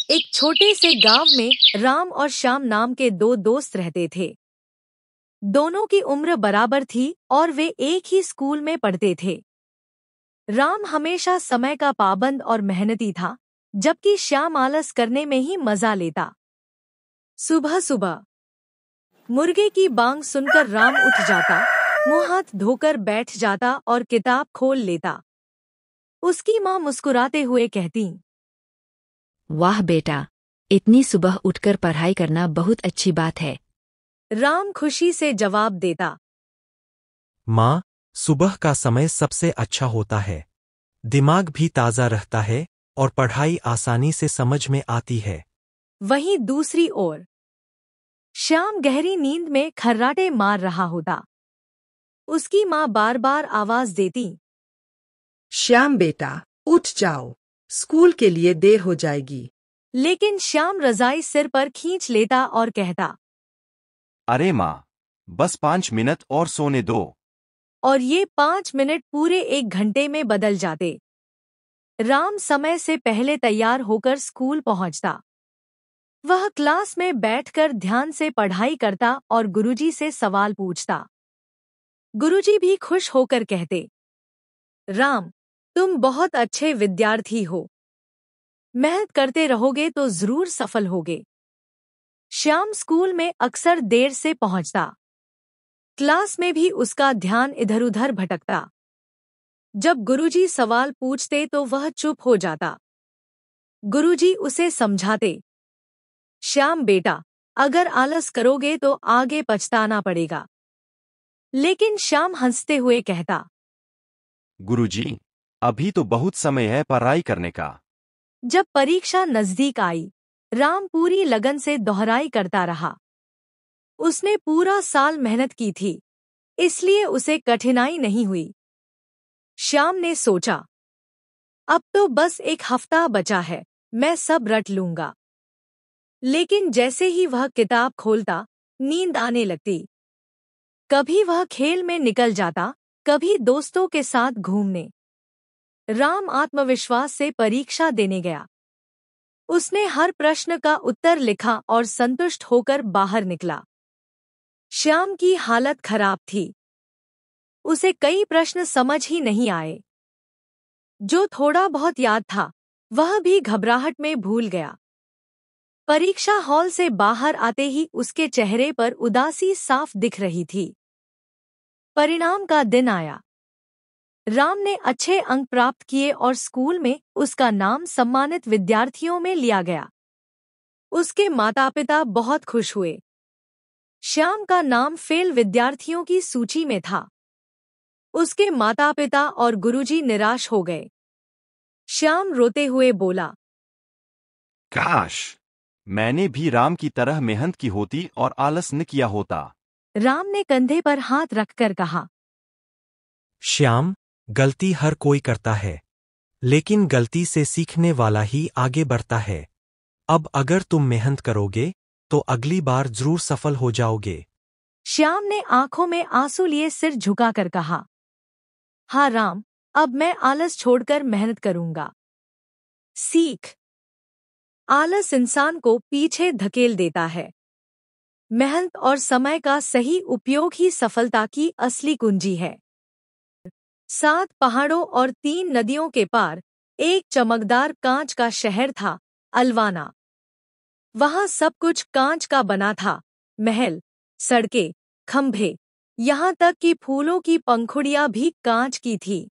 एक छोटे से गांव में राम और श्याम नाम के दो दोस्त रहते थे। दोनों की उम्र बराबर थी और वे एक ही स्कूल में पढ़ते थे। राम हमेशा समय का पाबंद और मेहनती था, जबकि श्याम आलस करने में ही मजा लेता। सुबह सुबह मुर्गे की बांग सुनकर राम उठ जाता, मुंह हाथ धोकर बैठ जाता और किताब खोल लेता। उसकी माँ मुस्कुराते हुए कहती, वाह बेटा, इतनी सुबह उठकर पढ़ाई करना बहुत अच्छी बात है। राम खुशी से जवाब देता, माँ, सुबह का समय सबसे अच्छा होता है। दिमाग भी ताज़ा रहता है और पढ़ाई आसानी से समझ में आती है। वहीं दूसरी ओर श्याम गहरी नींद में खर्राटे मार रहा होता। उसकी माँ बार बार आवाज देती, श्याम बेटा, उठ जाओ, स्कूल के लिए देर हो जाएगी। लेकिन श्याम रजाई सिर पर खींच लेता और कहता, अरे माँ, बस 5 मिनट और सोने दो। और ये 5 मिनट पूरे 1 घंटे में बदल जाते। राम समय से पहले तैयार होकर स्कूल पहुंचता। वह क्लास में बैठकर ध्यान से पढ़ाई करता और गुरुजी से सवाल पूछता। गुरुजी भी खुश होकर कहते, राम, तुम बहुत अच्छे विद्यार्थी हो। मेहनत करते रहोगे तो जरूर सफल होगे। श्याम स्कूल में अक्सर देर से पहुंचता। क्लास में भी उसका ध्यान इधर-उधर भटकता। जब गुरुजी सवाल पूछते तो वह चुप हो जाता। गुरुजी उसे समझाते, श्याम बेटा, अगर आलस करोगे तो आगे पछताना पड़ेगा। लेकिन श्याम हंसते हुए कहता, गुरुजी, अभी तो बहुत समय है पढ़ाई करने का। जब परीक्षा नजदीक आई, राम पूरी लगन से दोहराई करता रहा। उसने पूरा साल मेहनत की थी, इसलिए उसे कठिनाई नहीं हुई। श्याम ने सोचा, अब तो बस 1 हफ्ता बचा है, मैं सब रट लूंगा। लेकिन जैसे ही वह किताब खोलता, नींद आने लगती। कभी वह खेल में निकल जाता, कभी दोस्तों के साथ घूमने। राम आत्मविश्वास से परीक्षा देने गया। उसने हर प्रश्न का उत्तर लिखा और संतुष्ट होकर बाहर निकला। श्याम की हालत खराब थी। उसे कई प्रश्न समझ ही नहीं आए। जो थोड़ा बहुत याद था, वह भी घबराहट में भूल गया। परीक्षा हॉल से बाहर आते ही उसके चेहरे पर उदासी साफ दिख रही थी। परिणाम का दिन आया। राम ने अच्छे अंक प्राप्त किए और स्कूल में उसका नाम सम्मानित विद्यार्थियों में लिया गया। उसके माता-पिता बहुत खुश हुए। श्याम का नाम फेल विद्यार्थियों की सूची में था। उसके माता-पिता और गुरुजी निराश हो गए। श्याम रोते हुए बोला, काश मैंने भी राम की तरह मेहनत की होती और आलस न किया होता। राम ने कंधे पर हाथ रखकर कहा, श्याम, गलती हर कोई करता है, लेकिन गलती से सीखने वाला ही आगे बढ़ता है। अब अगर तुम मेहनत करोगे, तो अगली बार जरूर सफल हो जाओगे। श्याम ने आंखों में आंसू लिए सिर झुकाकर कहा, हाँ राम, अब मैं आलस छोड़कर मेहनत करूंगा। सीख। आलस इंसान को पीछे धकेल देता है। मेहनत और समय का सही उपयोग ही सफलता की असली कुंजी है। 7 पहाड़ों और 3 नदियों के पार एक चमकदार कांच का शहर था, अलवाना। वहां सब कुछ कांच का बना था, महल, सड़कें, खंभे, यहाँ तक कि फूलों की पंखुड़ियां भी कांच की थी।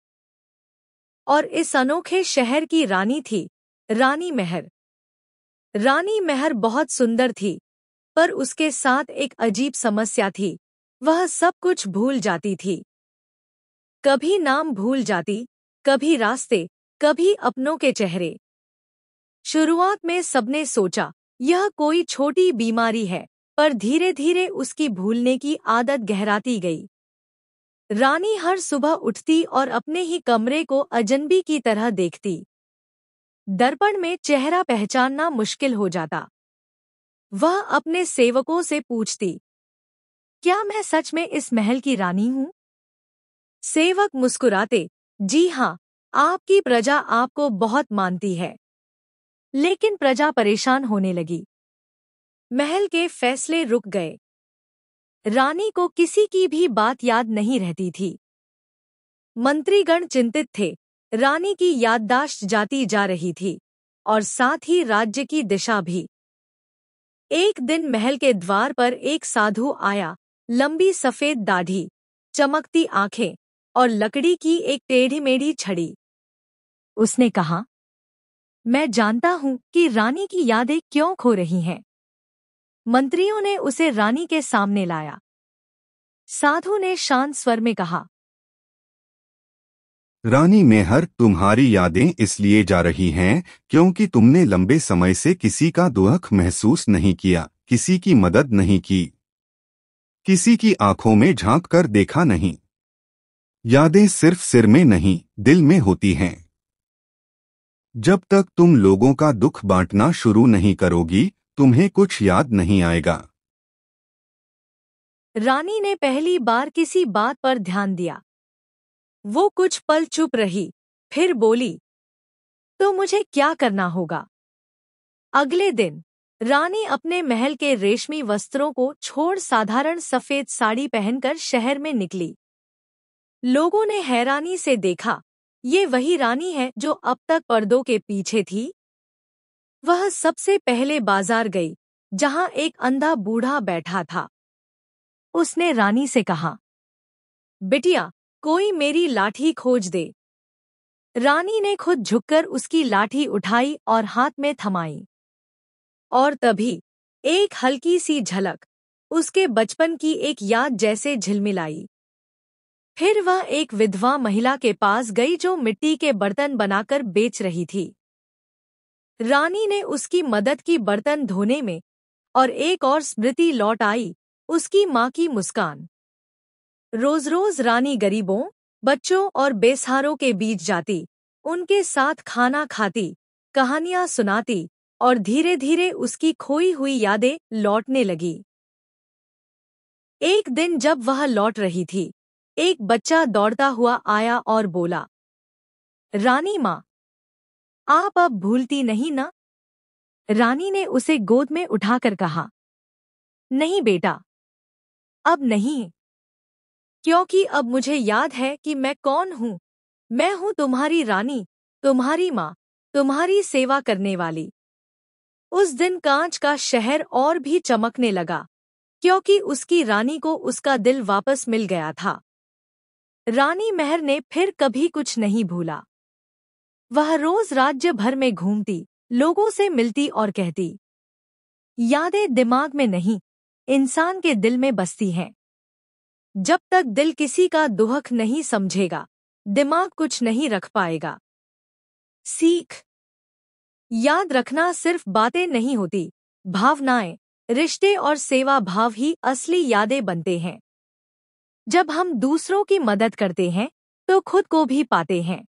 और इस अनोखे शहर की रानी थी, रानी महर। रानी महर बहुत सुंदर थी, पर उसके साथ एक अजीब समस्या थी, वह सब कुछ भूल जाती थी। कभी नाम भूल जाती, कभी रास्ते, कभी अपनों के चेहरे। शुरुआत में सबने सोचा, यह कोई छोटी बीमारी है, पर धीरे धीरे उसकी भूलने की आदत गहराती गई। रानी हर सुबह उठती और अपने ही कमरे को अजनबी की तरह देखती। दर्पण में चेहरा पहचानना मुश्किल हो जाता। वह अपने सेवकों से पूछती, क्या मैं सच में इस महल की रानी हूँ? सेवक मुस्कुराते, जी हाँ, आपकी प्रजा आपको बहुत मानती है। लेकिन प्रजा परेशान होने लगी। महल के फैसले रुक गए। रानी को किसी की भी बात याद नहीं रहती थी। मंत्रीगण चिंतित थे, रानी की याददाश्त जाती जा रही थी और साथ ही राज्य की दिशा भी। एक दिन महल के द्वार पर एक साधु आया, लंबी सफेद दाढ़ी, चमकती आंखें और लकड़ी की एक टेढ़ी मेढ़ी छड़ी। उसने कहा, मैं जानता हूं कि रानी की यादें क्यों खो रही हैं। मंत्रियों ने उसे रानी के सामने लाया। साधु ने शांत स्वर में कहा, रानी मेहर, तुम्हारी यादें इसलिए जा रही हैं क्योंकि तुमने लंबे समय से किसी का दुख महसूस नहीं किया, किसी की मदद नहीं की, किसी की आंखों में झांक कर देखा नहीं। यादें सिर्फ सिर में नहीं, दिल में होती हैं। जब तक तुम लोगों का दुख बांटना शुरू नहीं करोगी, तुम्हें कुछ याद नहीं आएगा। रानी ने पहली बार किसी बात पर ध्यान दिया। वो कुछ पल चुप रही, फिर बोली, तो मुझे क्या करना होगा? अगले दिन रानी अपने महल के रेशमी वस्त्रों को छोड़ साधारण सफेद साड़ी पहनकर शहर में निकली। लोगों ने हैरानी से देखा, ये वही रानी है जो अब तक पर्दों के पीछे थी। वह सबसे पहले बाजार गई, जहां एक अंधा बूढ़ा बैठा था। उसने रानी से कहा, बिटिया, कोई मेरी लाठी खोज दे। रानी ने खुद झुककर उसकी लाठी उठाई और हाथ में थमाई। और तभी एक हल्की सी झलक उसके बचपन की एक याद जैसे झिलमिलाई। फिर वह एक विधवा महिला के पास गई जो मिट्टी के बर्तन बनाकर बेच रही थी। रानी ने उसकी मदद की बर्तन धोने में, और एक और स्मृति लौट आई, उसकी माँ की मुस्कान। रोज रोज रानी गरीबों, बच्चों और बेसहारों के बीच जाती, उनके साथ खाना खाती, कहानियां सुनाती और धीरे धीरे उसकी खोई हुई यादें लौटने लगी। एक दिन जब वह लौट रही थी, एक बच्चा दौड़ता हुआ आया और बोला, रानी माँ, आप अब भूलती नहीं ना? रानी ने उसे गोद में उठाकर कहा, नहीं बेटा, अब नहीं, क्योंकि अब मुझे याद है कि मैं कौन हूँ। मैं हूँ तुम्हारी रानी, तुम्हारी माँ, तुम्हारी सेवा करने वाली। उस दिन कांच का शहर और भी चमकने लगा, क्योंकि उसकी रानी को उसका दिल वापस मिल गया था। रानी मेहर ने फिर कभी कुछ नहीं भूला। वह रोज राज्य भर में घूमती, लोगों से मिलती और कहती, यादें दिमाग में नहीं, इंसान के दिल में बसती हैं। जब तक दिल किसी का दुख नहीं समझेगा, दिमाग कुछ नहीं रख पाएगा। सीख: याद रखना सिर्फ बातें नहीं होती, भावनाएं, रिश्ते और सेवा भाव ही असली यादें बनते हैं। जब हम दूसरों की मदद करते हैं, तो खुद को भी पाते हैं।